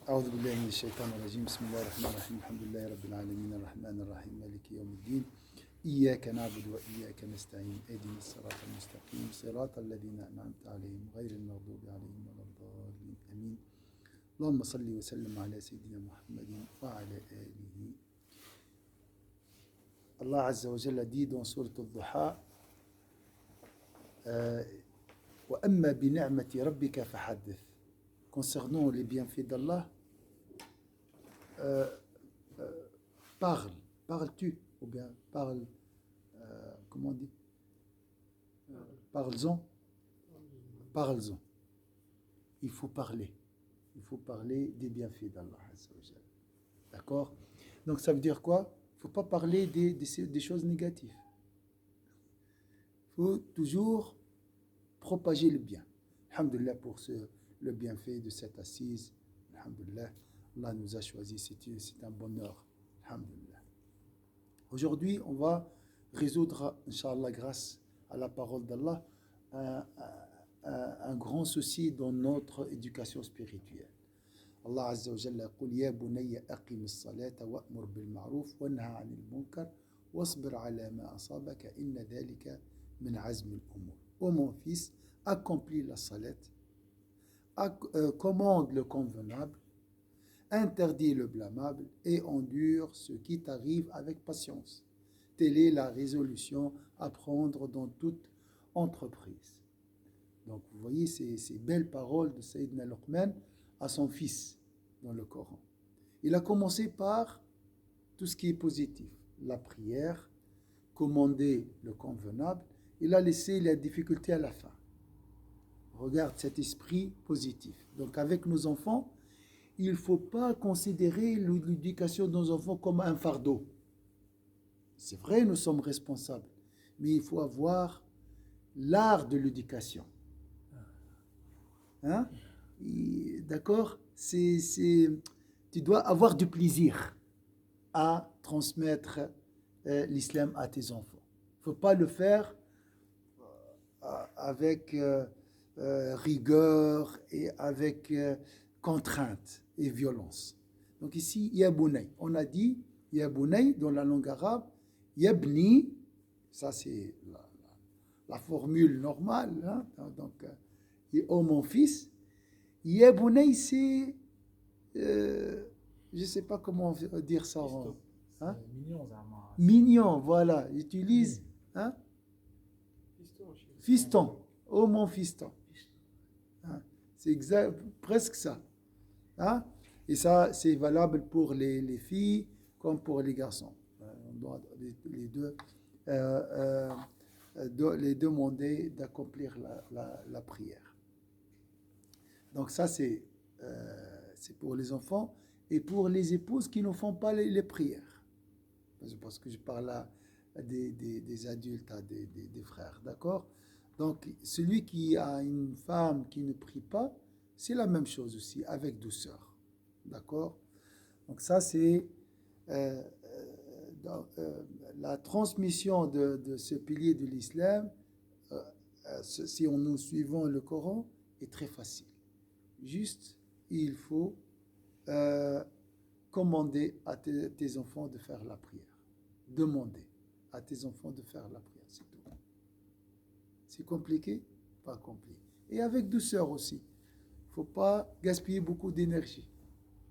أعوذ بالله من الشيطان الرجيم بسم الله الرحمن الرحيم الحمد لله رب العالمين الرحمن الرحيم مالك يوم الدين إياك نعبد وإياك نستعين اهدنا الصراط المستقيم صراط الذين أنعمت عليهم غير المغضوب عليهم ولا الضالين آمين اللهم صل وسلم على سيدنا محمد وعلى آله. Allah Azza wa Jalla dit dans Sourate Al-Duha وَأَمَّا بِنِعْمَةِ رَبِّكَ فَحَدِّثْ. Concernant les bienfaits d'Allah, parles-tu ou bien comment on dit, parle-en. Il faut parler des bienfaits d'Allah Azza wa Jalla. D'accord? Donc ça veut dire quoi? Il ne faut pas parler des choses négatives. Il faut toujours propager le bien. Alhamdulillah pour le bienfait de cette assise. Alhamdulillah, Allah nous a choisi, c'est un bonheur. Alhamdulillah. Aujourd'hui, on va résoudre, Inch'Allah, grâce à la parole d'Allah, un grand souci dans notre éducation spirituelle. Allah Azza wa Jalla يقول يا بني أقم الصلاة وأمر بالمعروف وانهى عن المنكر واصبر على ما أصابك إن ذلك من عزم الأمور. Ô mon fils, accomplis la salat, commande le convenable, interdis le blâmable et endure ce qui t'arrive avec patience. Telle est la résolution à prendre dans toute entreprise. Donc vous voyez ces belles paroles de Sayyidina Luqman à son fils dans le Coran. Il a commencé par tout ce qui est positif, la prière, commander le convenable. Il a laissé la difficulté à la fin. Regarde cet esprit positif. Donc avec nos enfants, il ne faut pas considérer l'éducation de nos enfants comme un fardeau. C'est vrai, nous sommes responsables, mais il faut avoir l'art de l'éducation. Hein? D'accord? Tu dois avoir du plaisir à transmettre l'islam à tes enfants. Il ne faut pas le faire avec rigueur et avec contrainte et violence. Donc ici, Yabounay. On a dit Yabounay dans la langue arabe, Yabni, ça c'est la formule normale. Hein? Donc, oh mon fils, Yabounay c'est, je ne sais pas comment dire ça. Hein? Mignon, ça. Mignon, voilà. Utilise. Hein? Fiston. Oh mon fiston. Hein? C'est exact, presque ça. Hein? Et ça, c'est valable pour les filles comme pour les garçons. On doit les demander d'accomplir la prière. Donc ça, c'est pour les enfants et pour les épouses qui ne font pas les prières. Parce que je parle là des adultes, des frères, d'accord? Donc, celui qui a une femme qui ne prie pas, c'est la même chose aussi, avec douceur, d'accord? Donc ça, c'est la transmission de ce pilier de l'islam, si nous suivons le Coran, est très facile. Juste, il faut commander à tes enfants de faire la prière. Demander à tes enfants de faire la prière, c'est tout. C'est compliqué? Pas compliqué. Et avec douceur aussi. Il ne faut pas gaspiller beaucoup d'énergie.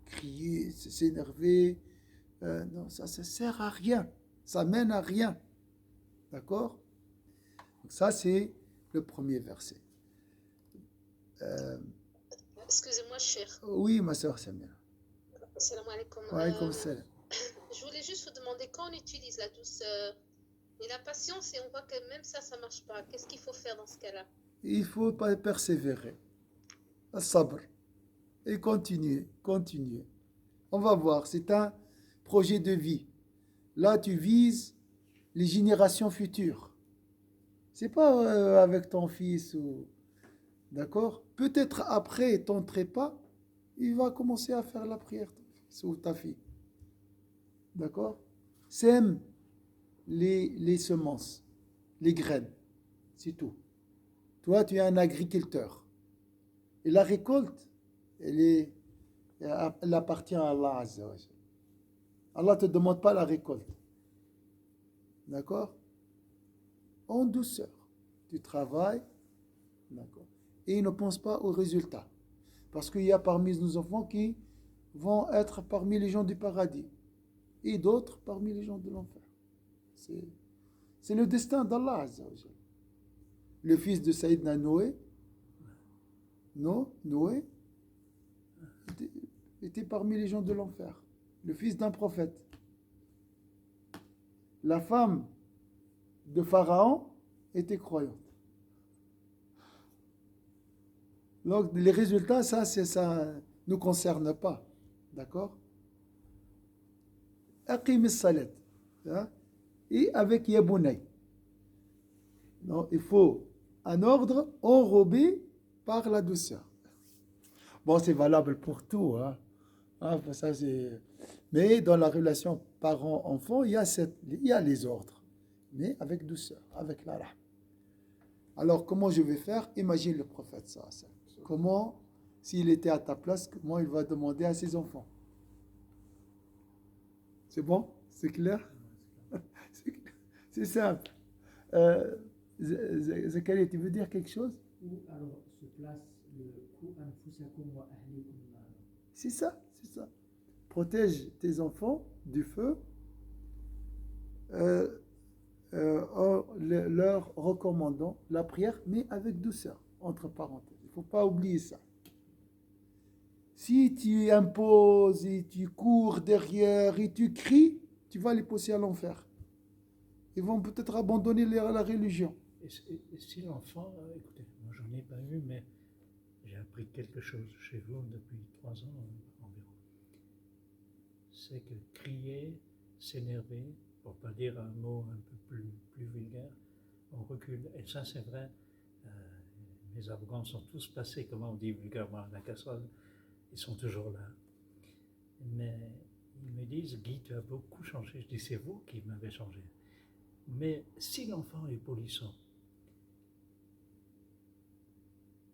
Crier, s'énerver, non, ça ne sert à rien. Ça mène à rien. D'accord? Donc ça, c'est le premier verset. Excusez-moi, cher. Oui, ma soeur Samira. Salam alaikum. Wa alaykoum salam. Je voulais juste vous demander, quand on utilise la douceur et la patience et on voit que même ça ne marche pas, qu'est-ce qu'il faut faire dans ce cas-là? Il faut pas persévérer. Sabr. Et continuer. On va voir, c'est un projet de vie. Là, tu vises les générations futures. C'est pas avec ton fils ou... D'accord? Peut-être après ton trépas, il va commencer à faire la prière, ton fils ou ta fille. D'accord? Sème les semences, les graines. C'est tout. Toi, tu es un agriculteur. Et la récolte, elle est elle appartient à Allah Azza wa Jal. Allah ne te demande pas la récolte. D'accord? En douceur. Tu travailles. D'accord? Et ne pense pas au résultat. Parce qu'il y a parmi nos enfants qui vont être parmi les gens du paradis. Et d'autres parmi les gens de l'enfer. C'est le destin d'Allah Azza wa Jal. Le fils de Saïdna Noé, Noé était parmi les gens de l'enfer. Le fils d'un prophète. La femme de Pharaon était croyante. Donc les résultats, ça ne nous concerne pas. D'accord? Aqim as-salat. Et avec Yabounay. Non, il faut un ordre enrobé par la douceur. Bon, c'est valable pour tout. Hein. Ça, mais dans la relation parent-enfant, il y a les ordres. Mais avec douceur, avec la rahma. Alors, comment je vais faire? Imagine le prophète ça. Comment, s'il était à ta place, comment il va demander à ses enfants? C'est bon? C'est clair? C'est simple. Zakaria, tu veux dire quelque chose? Où alors se place le Qu anfusakum wa ahlikum nar. C'est ça. Protège tes enfants du feu en leur recommandant la prière, mais avec douceur, entre parenthèses. Il ne faut pas oublier ça. Si tu imposes et tu cours derrière et tu cries, tu vas les pousser à l'enfer. Ils vont peut-être abandonner la religion. Et si l'enfant, écoutez, moi j'en ai pas eu, mais j'ai appris quelque chose chez vous depuis 3 ans environ. C'est que crier, s'énerver, pour pas dire un mot un peu plus vulgaire, on recule. Et ça c'est vrai, mes Afghans sont tous passés, comment on dit vulgairement, à la casserole, ils sont toujours là. Mais ils me disent, Guy, tu as beaucoup changé. Je dis, c'est vous qui m'avez changé. Mais si l'enfant est polissant,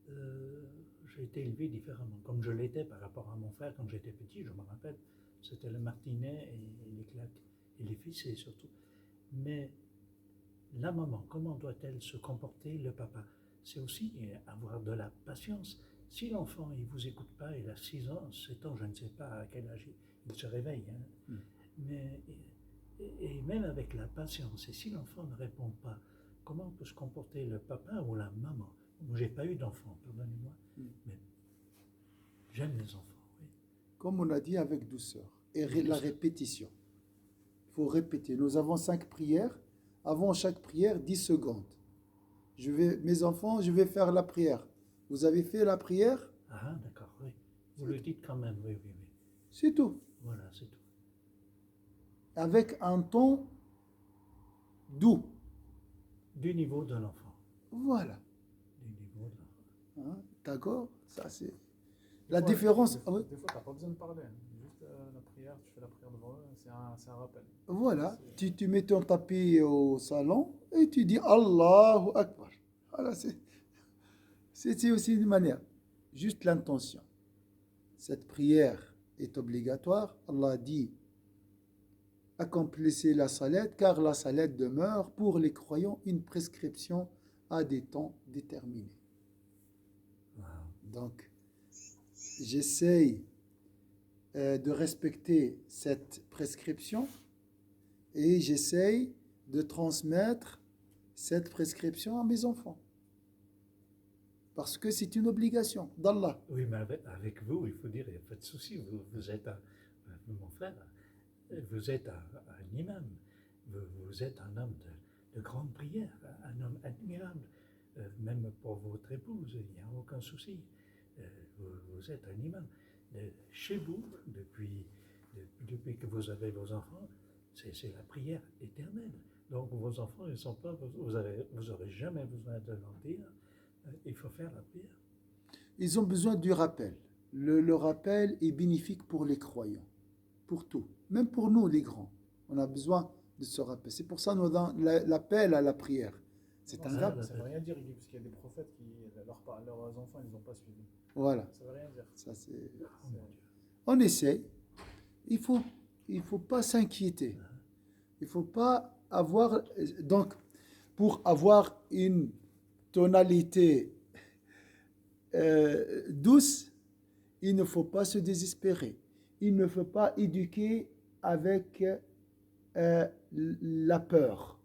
j'ai été élevé différemment, comme je l'étais par rapport à mon frère quand j'étais petit, je me rappelle, c'était le martinet et les claques, et les fessées surtout. Mais la maman, comment doit-elle se comporter, le papa? C'est aussi avoir de la patience. Si l'enfant il ne vous écoute pas, il a 6 ans, 7 ans, je ne sais pas à quel âge il se réveille, hein. Mais et même avec la patience, et si l'enfant ne répond pas, comment peut se comporter le papa ou la maman? Moi, j'ai pas eu d'enfant, pardonnez-moi, mais j'aime les enfants, oui. Comme on a dit, avec douceur. Et la répétition. Il faut répéter. Nous avons 5 prières. Avant chaque prière, 10 secondes. Mes enfants, je vais faire la prière. Vous avez fait la prière? Ah, d'accord, oui. Vous le dites quand même, oui. C'est tout. Voilà, c'est tout. Avec un ton doux. Du niveau de l'enfant. Voilà. Du niveau de l'enfant. Hein, d'accord? Ça, c'est la différence. Des fois, tu n'as pas besoin de parler. Juste la prière, tu fais la prière devant eux, c'est un rappel. Voilà. Tu mets ton tapis au salon et tu dis Allahu Akbar. Voilà, c'est aussi une manière. Juste l'intention. Cette prière est obligatoire. Allah dit accomplissez la salette, car la salette demeure pour les croyants une prescription à des temps déterminés. Wow. Donc, j'essaye de respecter cette prescription et j'essaye de transmettre cette prescription à mes enfants. Parce que c'est une obligation d'Allah. Oui, mais avec vous, il faut dire, il n'y a pas de souci. Vous êtes mon frère, vous êtes un imam. Vous êtes un homme de grande prière, un homme admirable. Même pour votre épouse, il n'y a aucun souci. Vous êtes un imam. Chez vous, depuis que vous avez vos enfants, c'est la prière éternelle. Donc vos enfants, ils sont pas, vous n'aurez jamais besoin de leur dire, il faut faire la prière. Ils ont besoin du rappel. Le rappel est bénéfique pour les croyants, pour tout. Même pour nous, les grands. On a besoin de ce rappel. C'est pour ça que nous avons l'appel à la prière. C'est un rappel. Ça ne veut rien dire, parce qu'il y a des prophètes qui, leurs enfants, ils ne les ont pas suivis. Voilà. Ça ne veut rien dire. Ça, c'est... On essaie. Il faut pas s'inquiéter. Il faut pas avoir... Donc, pour avoir une tonalité douce, il ne faut pas se désespérer. Il ne faut pas éduquer avec la peur.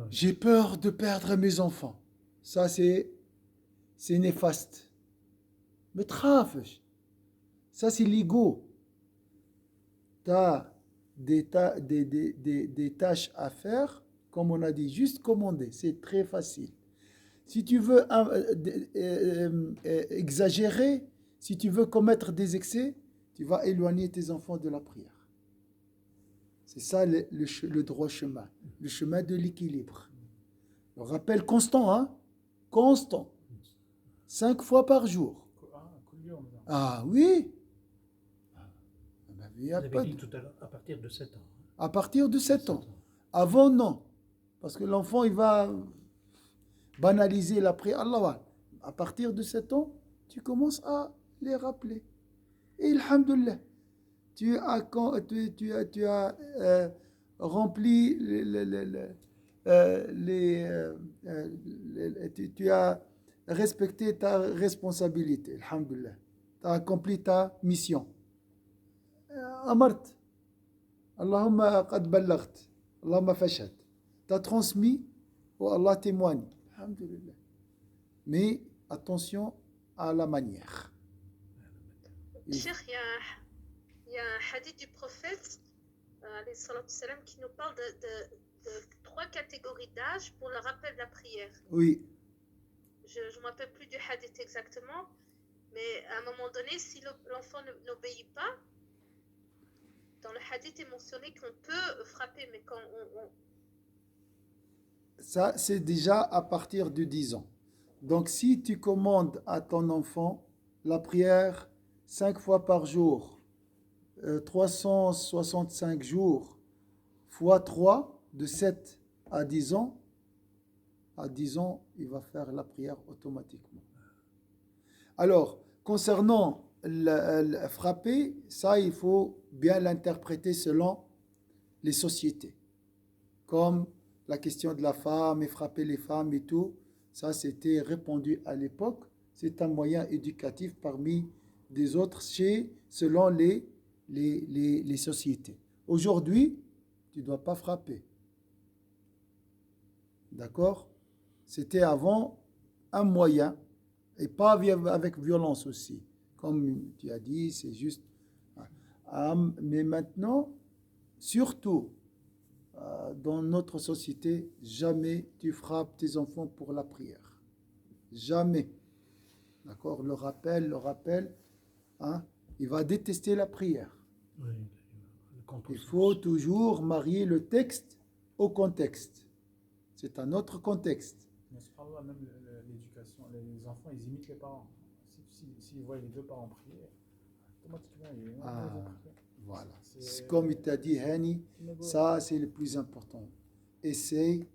J'ai peur de perdre mes enfants. Ça, c'est néfaste. Mais trafèche. Ça, c'est l'ego. Tu as des tâches à faire, comme on a dit, juste commander. C'est très facile. Si tu veux exagérer, si tu veux commettre des excès, tu vas éloigner tes enfants de la prière. C'est ça le droit chemin, le chemin de l'équilibre. Le rappel constant, hein? Constant. 5 fois par jour. Ah oui. Vous avez dit tout à l'heure, à partir de 7 ans. À partir de 7 ans. Avant, non. Parce que l'enfant, il va banaliser la prière. Allah, à partir de 7 ans, tu commences à les rappeler. Et alhamdoulilah, tu as rempli tu as respecté ta responsabilité. Alhamdoulilah. Tu as accompli ta mission. أمرت اللهم قد بلغت اللهم فاشهد. Tu as transmis, oh Allah témoigne. Alhamdulillah. Mais attention à la manière. Cheikh, il y a un hadith du prophète salam, qui nous parle de 3 catégories d'âge pour le rappel de la prière. Oui. Je ne me rappelle plus du hadith exactement, mais à un moment donné, si l'enfant n'obéit pas, dans le hadith est mentionné qu'on peut frapper, mais quand Ça, c'est déjà à partir de 10 ans. Donc, si tu commandes à ton enfant la prière 5 fois par jour, 365 jours, fois 3, de 7 à 10 ans, il va faire la prière automatiquement. Alors, concernant le frapper, ça, il faut bien l'interpréter selon les sociétés. Comme la question de la femme et frapper les femmes et tout, ça, c'était répandu à l'époque. C'est un moyen éducatif parmi des autres selon les sociétés. Aujourd'hui, tu ne dois pas frapper. D'accord? C'était avant un moyen, et pas avec violence aussi. Comme tu as dit, c'est juste... mais maintenant, surtout, dans notre société, jamais tu frappes tes enfants pour la prière. Jamais. D'accord? Le rappel, hein, il va détester la prière. Oui, il faut toujours marier le texte au contexte. C'est un autre contexte. Mais subhanallah, même l'éducation, les enfants, ils imitent les parents. S'ils voient les deux parents prier, automatiquement, ils vont prier. Voilà. Comme il t'a dit, Hani, ça c'est le plus important. Essaye,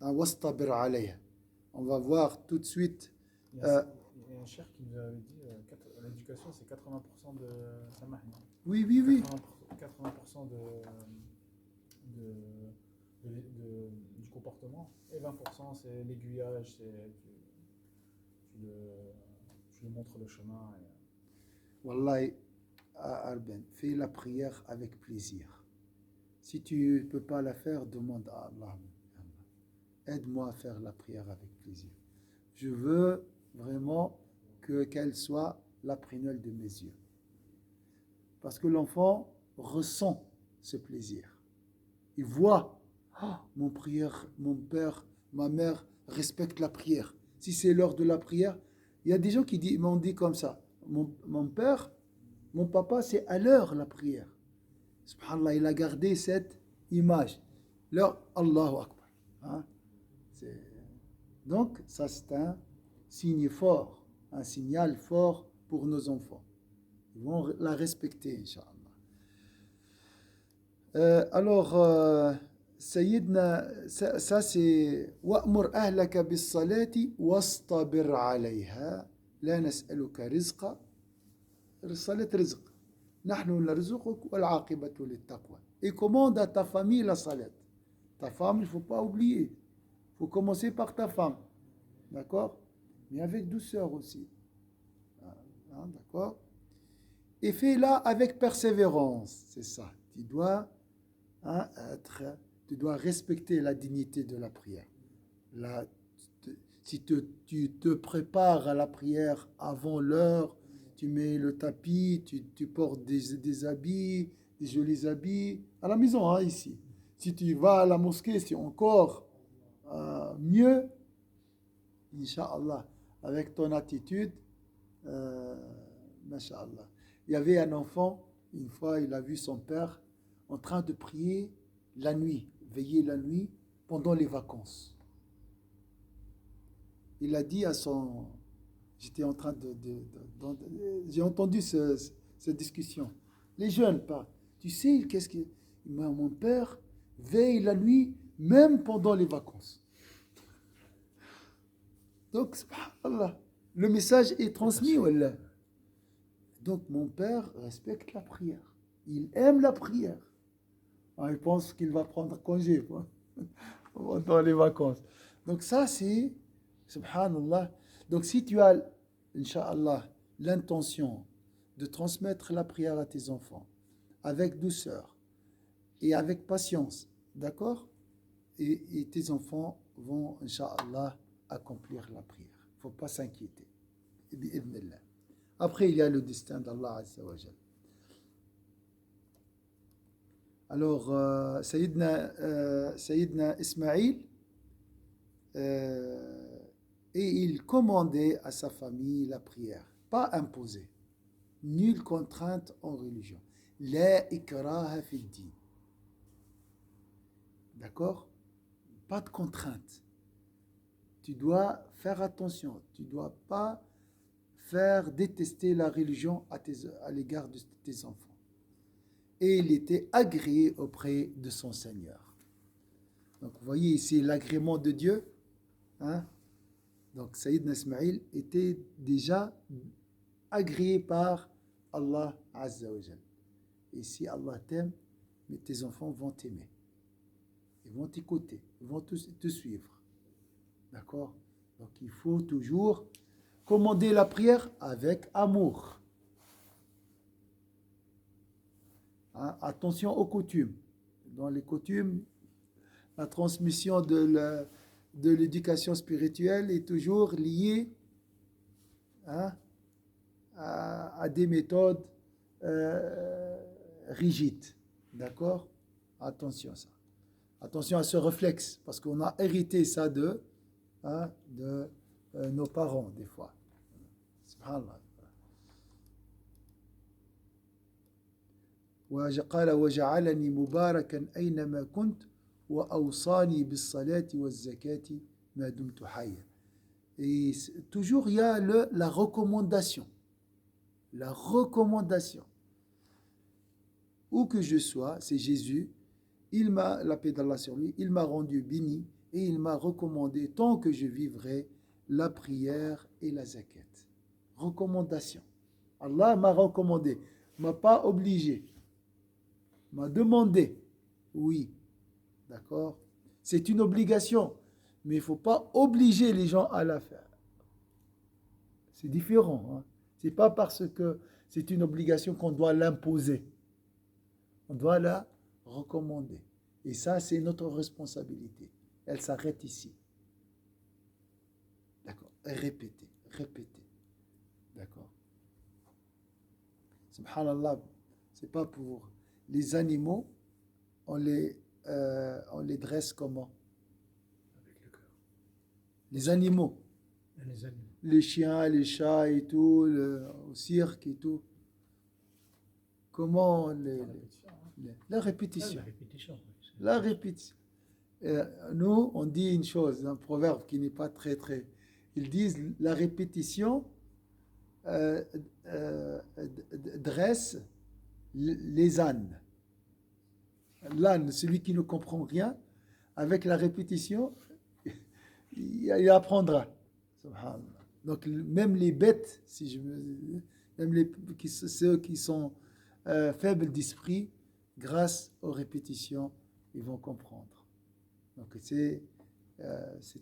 on va voir tout de suite. Il y a un cher qui nous avait dit l'éducation c'est 80% de samah. Oui. 80% du comportement et 20% c'est l'aiguillage, tu lui montres le chemin. Wallahi, Arben, fais la prière avec plaisir. Si tu ne peux pas la faire, demande à Allah. Aide-moi à faire la prière avec plaisir. Je veux vraiment qu'elle soit la prunelle de mes yeux. Parce que l'enfant ressent ce plaisir. Il voit, mon père, ma mère respectent la prière. Si c'est l'heure de la prière, il y a des gens qui m'ont dit comme ça, mon père, mon papa, c'est à l'heure la prière. Subhanallah, il a gardé cette image. L'heure, Allahu Akbar. Hein? Donc, ça c'est un signe fort, un signal fort pour nos enfants. Ils vont la respecter, Inch'Allah. Alors, Sayyidna, ça c'est وَأْمُرْ أَهْلَكَ بِالصَّلَاةِ وَاسْطَبِرْ عَلَيْهَا لَا نَسْأَلُكَ رِزْقًا. الصلاة رزق. Nahnu narzuquk wal aqibatu littaqwa. Et commande à ta famille la salat. Ta femme, il ne faut pas oublier. Il faut commencer par ta femme. D'accord? Mais avec douceur aussi. D'accord? Et fais-la avec persévérance. C'est ça. Tu dois, tu dois respecter la dignité de la prière. Là, si tu te prépares à la prière avant l'heure, tu mets le tapis, tu portes des habits, des jolis habits, à la maison, ici. Si tu vas à la mosquée, c'est encore mieux, Inch'Allah, avec ton attitude, Masha'Allah. Il y avait un enfant, une fois, il a vu son père en train de prier la nuit, veiller la nuit pendant les vacances. Il a dit à son... J'étais en train j'ai entendu cette discussion. Les jeunes parlent. Tu sais, qu'est-ce que... Mon père veille la nuit, même pendant les vacances. Donc, subhanallah, le message est transmis, wallah. Donc, mon père respecte la prière. Il aime la prière. Il pense qu'il va prendre congé pendant les vacances. Donc, ça, c'est, subhanallah. Donc, si tu as, Inch'Allah, l'intention de transmettre la prière à tes enfants avec douceur et avec patience, d'accord? Et tes enfants vont, Inch'Allah, accomplir la prière. Il ne faut pas s'inquiéter. Après, il y a le destin d'Allah Azza wa Jal. Alors, Sayyidina Ismaïl, et il commandait à sa famille la prière, pas imposée. Nulle contrainte en religion. La ikraha fi din. D'accord? Pas de contrainte. Tu dois faire attention. Tu ne dois pas faire détester la religion à l'égard de tes enfants. Et il était agréé auprès de son Seigneur. Donc, vous voyez ici l'agrément de Dieu. Donc, Sayyidina Ismaïl était déjà agréé par Allah Azza wa Jal. Et si Allah t'aime, mais tes enfants vont t'aimer. Ils vont t'écouter. Ils vont te suivre. D'accord? Donc, il faut toujours commander la prière avec amour. Attention aux coutumes. Dans les coutumes, la transmission de l'éducation spirituelle est toujours liée à des méthodes rigides. D'accord? Attention à ça. Attention à ce réflexe, parce qu'on a hérité ça de nos parents, des fois. Subhanallah. قال وجعلني مباركا أينما كنت وأوصاني بالصلاة والزكاة ما دمت حيا. Et toujours il y a la recommandation. La recommandation. Où que je sois, c'est Jésus, il m'a, la paix d'Allah sur lui, il m'a rendu béni et il m'a recommandé tant que je vivrai la prière et la zakat. Recommandation. Allah m'a recommandé, m'a pas obligé. M'a demandé, oui, d'accord, c'est une obligation, mais il ne faut pas obliger les gens à la faire. C'est différent. Ce n'est pas parce que c'est une obligation qu'on doit l'imposer. On doit la recommander. Et ça, c'est notre responsabilité. Elle s'arrête ici. D'accord. Répétez. D'accord. Subhanallah, ce n'est pas pour... Les animaux, on les dresse comment? Avec le cœur. Les animaux. Les chiens, les chats et tout, au cirque et tout. Comment la répétition. La répétition. Nous, on dit une chose, un proverbe qui n'est pas très... Ils disent la répétition dresse les ânes. L'âne, celui qui ne comprend rien, avec la répétition, il apprendra. Donc même les bêtes, même ceux qui sont faibles d'esprit, grâce aux répétitions, ils vont comprendre. Donc c'est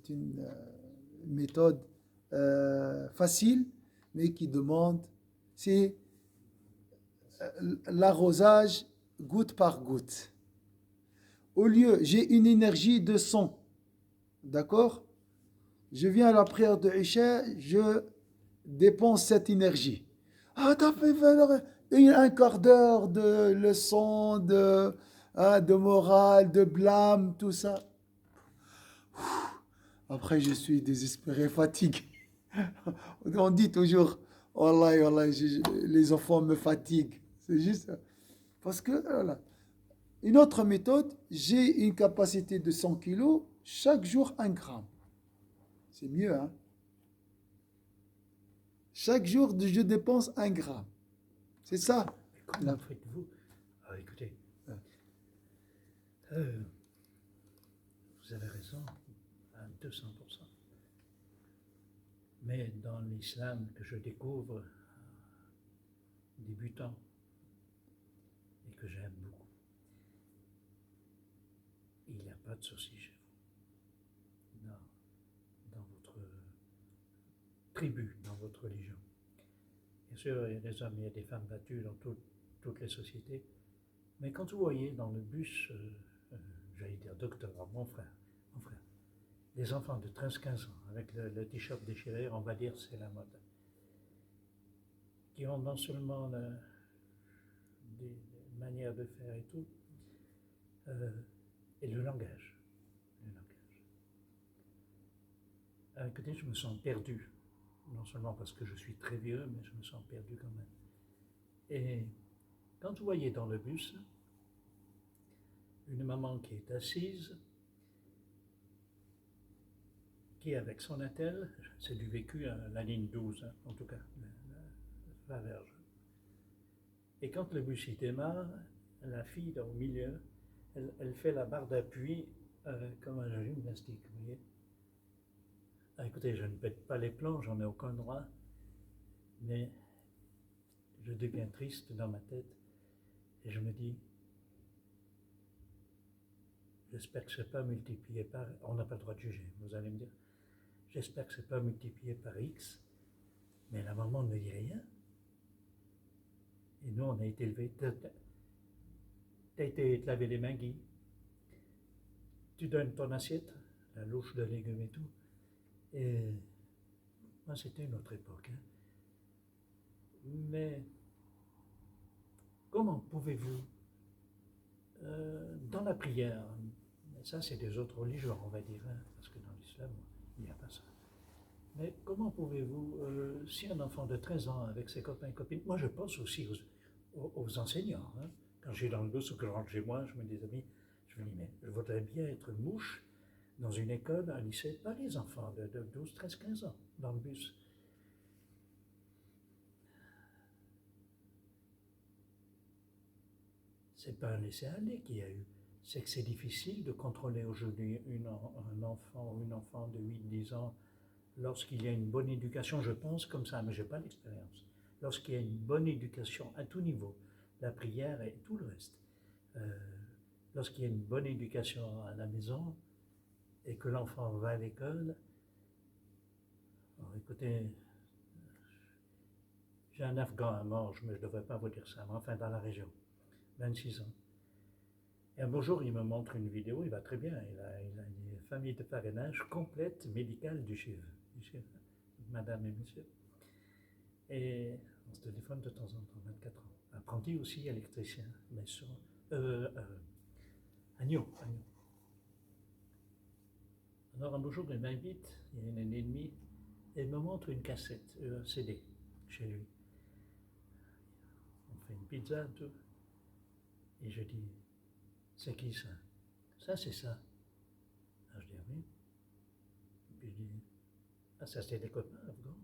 une méthode facile, mais qui demande, c'est l'arrosage goutte par goutte. Au lieu, j'ai une énergie de 100, d'accord? Je viens à la prière de Isha, je dépense cette énergie. Ah, t'as fait un quart d'heure de leçon, de morale, de blâme, tout ça. Après, je suis désespéré, fatigué. On dit toujours, Wallah, wallah, les enfants me fatiguent. C'est juste ça. Parce que, voilà. Une autre méthode, j'ai une capacité de 100 kilos, chaque jour 1 gramme. C'est mieux, hein? Chaque jour, je dépense 1 gramme. C'est ça. Mais comment faites-vous? Écoutez, vous avez raison à 200%. Mais dans l'islam que je découvre, débutant, et que j'aime beaucoup, il n'y a pas de souci chez vous, dans votre tribu, dans votre religion. Bien sûr, il y a des hommes, il y a des femmes battues dans toutes les sociétés, mais quand vous voyez dans le bus, j'allais dire docteur, mon frère, des enfants de 13-15 ans, avec le t-shirt déchiré, on va dire c'est la mode, qui ont non seulement des manières de faire et tout, et le langage. Écoutez, je me sens perdu, non seulement parce que je suis très vieux, mais je me sens perdu quand même. Et quand vous voyez dans le bus une maman qui est assise, qui avec son attelle, c'est du vécu à la ligne 12, hein, en tout cas, la verge. Et quand le bus y démarre, la fille là, au milieu, elle fait la barre d'appui comme un gymnastique, vous voyez. Écoutez, je ne pète pas les plombs, j'en ai aucun droit, mais je deviens triste dans ma tête et je me dis, j'espère que ce n'est pas multiplié par, on n'a pas le droit de juger, vous allez me dire, j'espère que ce n'est pas multiplié par X, mais la maman ne dit rien. Et nous, on a été élevés, tu as été te laver les mains, Guy, tu donnes ton assiette, la louche de légumes et tout, et moi, c'était une autre époque. Hein. Mais comment pouvez-vous, dans la prière, ça c'est des autres religions, on va dire, hein, parce que dans l'islam, il n'y a pas ça. Mais comment pouvez-vous, si un enfant de 13 ans avec ses copains et copines, moi je pense aussi aux enseignants, hein, quand je suis dans le bus ou que je rentre chez moi, je me dis, amis, je me dis, mais je voudrais bien être mouche dans une école, un lycée, pas les enfants de 12, 13, 15 ans, dans le bus. C'est pas un laisser-aller qu'il y a eu, c'est que c'est difficile de contrôler aujourd'hui un enfant ou une enfant de 8-10 ans lorsqu'il y a une bonne éducation, je pense comme ça, mais je n'ai pas l'expérience. Lorsqu'il y a une bonne éducation à tout niveau, la prière et tout le reste, lorsqu'il y a une bonne éducation à la maison et que l'enfant va à l'école, écoutez, j'ai un Afghan à Morges, mais je ne devrais pas vous dire ça, mais enfin dans la région, 26 ans. Et un beau jour, il me montre une vidéo, il va très bien, il a une famille de parrainage complète, médicale du chef, madame et monsieur. Et on se téléphone de temps en temps, 24 ans. Apprenti aussi électricien, mais sur Agneau. Alors un beau jour, il m'invite, il y a une année et demie, et il me montre une cassette, un CD, chez lui. On fait une pizza, tout. Et je dis, c'est qui ça? Ça, c'est ça. Alors je dis, oui. Et puis je dis, ah, ça c'est des copains afghans.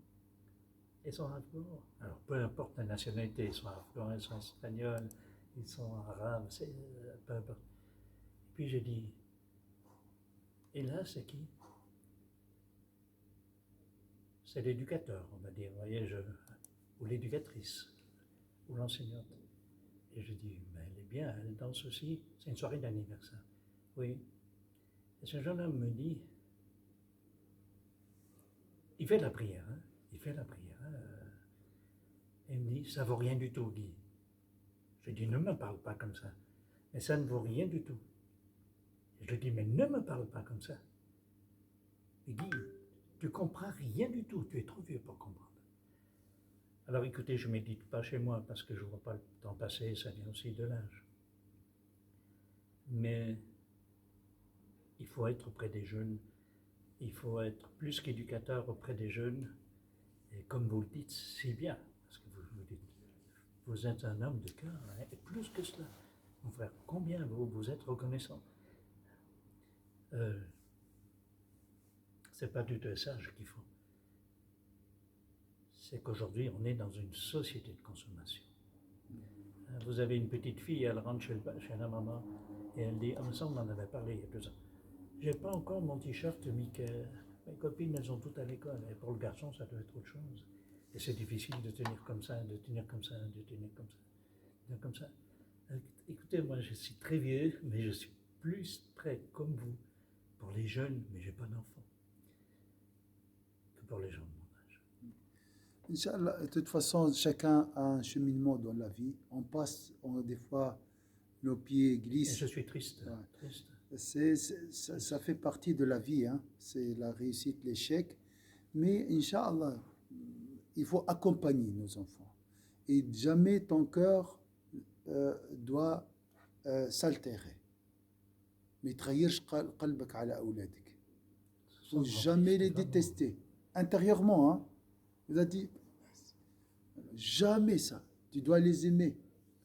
Ils sont afghans. Alors peu importe la nationalité, ils sont afghans, ils sont espagnols, ils sont arabes, peu importe. Et puis je dis, et là c'est qui? C'est l'éducateur, on va dire, vous voyez, ou l'éducatrice, ou l'enseignante. Et je dis, mais elle est bien, elle danse aussi. C'est une soirée d'anniversaire. Oui. Et ce jeune homme me dit, il fait la prière, hein. Il fait la prière. Hein. Et il me dit, ça vaut rien du tout, Guy. Je dis, ne me parle pas comme ça. Mais ça ne vaut rien du tout. Je lui dis, mais ne me parle pas comme ça. Et Guy, tu comprends rien du tout, tu es trop vieux pour comprendre. Alors écoutez, je ne médite pas chez moi parce que je ne vois pas le temps passer, ça vient aussi de l'âge. Mais il faut être auprès des jeunes, il faut être plus qu'éducateur auprès des jeunes. Et comme vous le dites, c'est bien, parce que vous dites, vous êtes un homme de cœur, hein, et plus que cela. Mon frère, combien vous êtes reconnaissant. C'est pas du TSH qu'il faut. C'est qu'aujourd'hui, on est dans une société de consommation. Vous avez une petite fille, elle rentre chez la maman, et elle dit, ah, mais ça, on en avait parlé il y a 2 ans. J'ai pas encore mon t-shirt Mickey. Mes copines, elles ont toutes à l'école. Et pour le garçon, ça doit être autre chose. Et c'est difficile de tenir comme ça, de tenir comme ça, de tenir comme ça, de tenir comme ça. Écoutez, moi, je suis très vieux, mais je suis plus prêt, comme vous, pour les jeunes, mais j'ai pas d'enfants, que pour les gens de mon âge. Inch'Allah, de toute façon, chacun a un cheminement dans la vie. On passe, des fois, nos pieds Et glissent. je suis triste, Ouais. triste. Ça fait partie de la vie, hein. C'est la réussite, l'échec. Mais Inch'Allah, il faut accompagner nos enfants. Et jamais ton cœur doit s'altérer. Mais trahirش قلبك على أولادك. Il faut jamais les détester. Intérieurement, hein. Il a dit, jamais ça. Tu dois les aimer.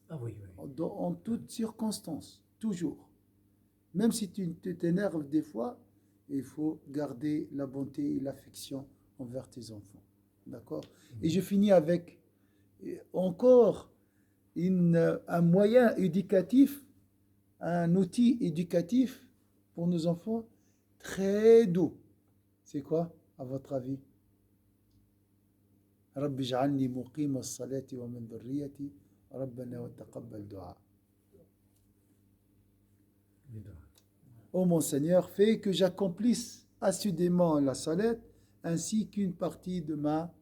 Ah oui, oui. En toutes circonstances, toujours. Même si tu t'énerves des fois, il faut garder la bonté et l'affection envers tes enfants. D'accord? Et je finis avec encore un moyen éducatif, un outil éducatif pour nos enfants très doux. C'est quoi, à votre avis? رب اجعلني مقيم الصلاة ومن ذريتي ربنا وتقبل دعاء. Ô mon Seigneur, fais que j'accomplisse assidûment la salat ainsi qu'une partie de ma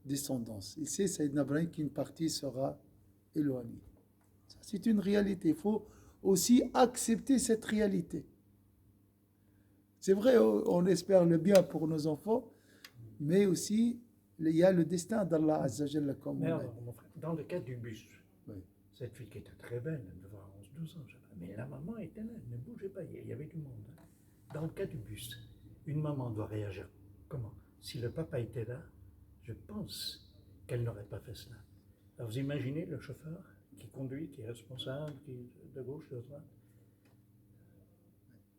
descendance. Il sait, Sayyidina Ibrahim, qu'une partie sera éloignée. Ça, c'est une réalité. Il faut aussi accepter cette réalité. C'est vrai, on espère le bien pour nos enfants, mais aussi il y a le destin d'Allah Azza Jalla, comme Mais on a alors, dit. mon frère, dans le cas du bus, Oui. cette fille qui était très belle, elle devait avoir 11-12 ans, je sais pas, mais la maman était là, elle ne bougeait pas, il y avait du monde. Hein. Dans le cas du bus, une maman doit réagir comment? Si le papa était là, je pense qu'elle n'aurait pas fait cela. Alors vous imaginez le chauffeur qui conduit, qui est responsable, qui est de gauche, de droite.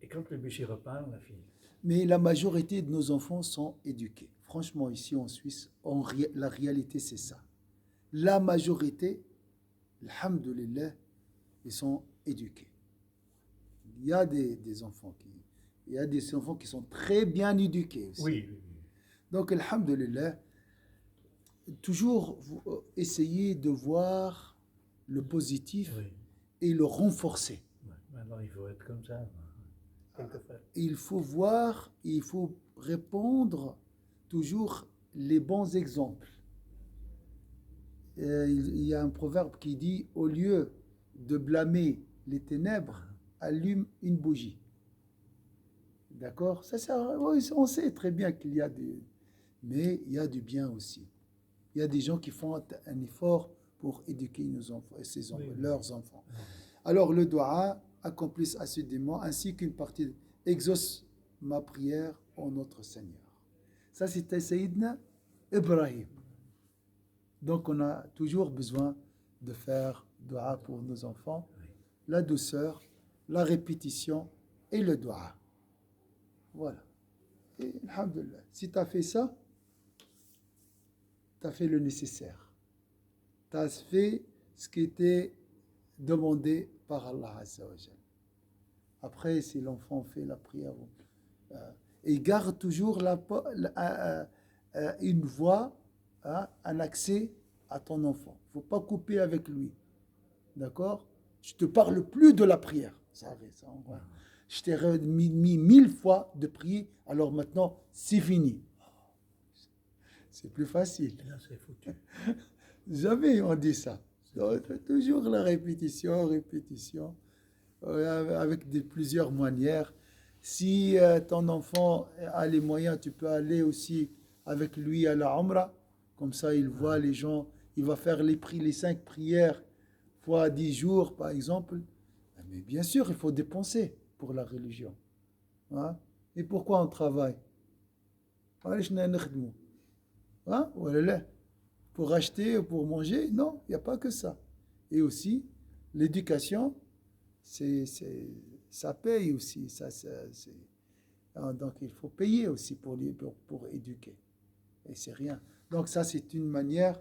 Et quand le bus y repart, la fille. Mais la majorité de nos enfants sont éduqués. Franchement, ici en Suisse, la réalité, c'est ça. La majorité, alhamdoulilah, ils sont éduqués. Il y a des enfants qui sont très bien éduqués aussi. Oui, oui, oui. Donc, alhamdoulilah, toujours essayer de voir le positif Oui. et le renforcer. Ouais. Alors il faut être comme ça. Quelquefois. Il faut voir, il faut répondre toujours les bons exemples. Il y a un proverbe qui dit, au lieu de blâmer les ténèbres, allume une bougie. D'accord? Oui, on sait très bien qu'il y a mais il y a du bien aussi. Il y a des gens qui font un effort pour éduquer nos enfants et leurs enfants. Oui. Alors le doua, accomplisse assidûment, ainsi qu'une partie, exauce ma prière au notre Seigneur. Ça, c'était Sayyidina Ibrahim. Donc, on a toujours besoin de faire doua pour nos enfants. Oui. La douceur, la répétition et le doua. Voilà. Et alhamdoulilah, si tu as fait ça, tu as fait le nécessaire. Tu as fait ce qui était demandé par Allah Azza wa Jal. Après, si l'enfant fait la prière, et garde toujours une voie, un accès à ton enfant. Il ne faut pas couper avec lui. d'accord? Je te parle plus de la prière. Ça, voilà. Je t'ai mis 1000 fois de prier, alors maintenant, c'est fini. C'est plus facile. Et là, c'est foutu. Jamais on dit ça. Donc, toujours la répétition, avec plusieurs manières. Si ton enfant a les moyens, tu peux aller aussi avec lui à la Umrah. Comme ça, il voit les gens, il va faire les 5 prières fois 10 jours, par exemple. Mais bien sûr, il faut dépenser pour la religion. Hein? Et pourquoi on travaille? Hein? Voilà. Pour acheter ou pour manger? Non, il n'y a pas que ça. Et aussi, l'éducation, ça paye aussi. Donc, il faut payer aussi pour éduquer. Et c'est rien. Donc, ça, c'est une manière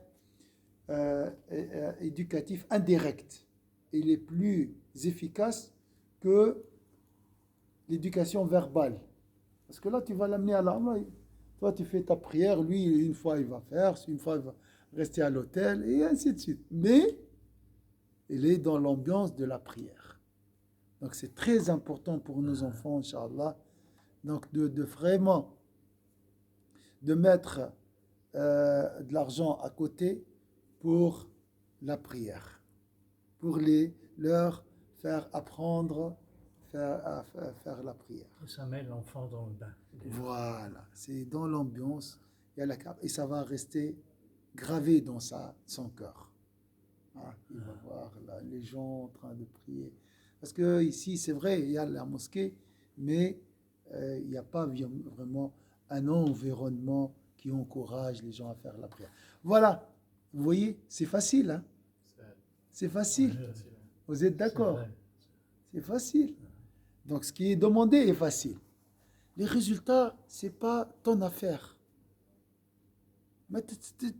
éducative indirecte. Il est plus efficace que l'éducation verbale. Parce que là, tu vas l'amener à l'arme. Toi, tu fais ta prière. Lui, une fois, il va faire. Une fois, il va rester à l'hôtel. Et ainsi de suite. Mais, il est dans l'ambiance de la prière. Donc, c'est très important pour nos enfants, Inch'Allah. Donc, de vraiment de mettre de l'argent à côté pour la prière. Pour leur faire apprendre à faire la prière. Et ça met l'enfant dans le bain. Voilà, c'est dans l'ambiance, il y a et ça va rester gravé dans son cœur. Il va voir là, les gens en train de prier. Parce que ici, c'est vrai, il y a la mosquée, mais il n'y a pas vraiment un environnement qui encourage les gens à faire la prière. Voilà, vous voyez, c'est facile, hein? C'est facile. Vous êtes d'accord? C'est facile. Donc, ce qui est demandé est facile. Les résultats, ce n'est pas ton affaire. ما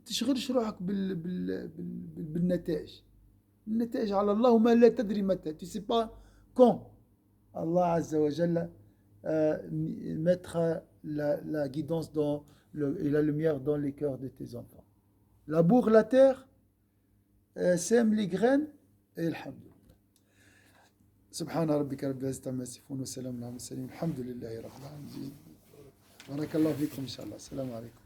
تشغلش روحك بالنتائج. النتائج على الله وما لا تدري متى. Tu ne sais pas quand Allah Azza wa Jalla mettra la guidance et la lumière dans les cœurs de tes enfants. Laboure la terre, sème les graines et alhamdulillah. سبحان ربك رب العزة عما يصفون وسلام على المرسلين الحمد لله رب العالمين بارك الله فيكم إن شاء الله السلام عليكم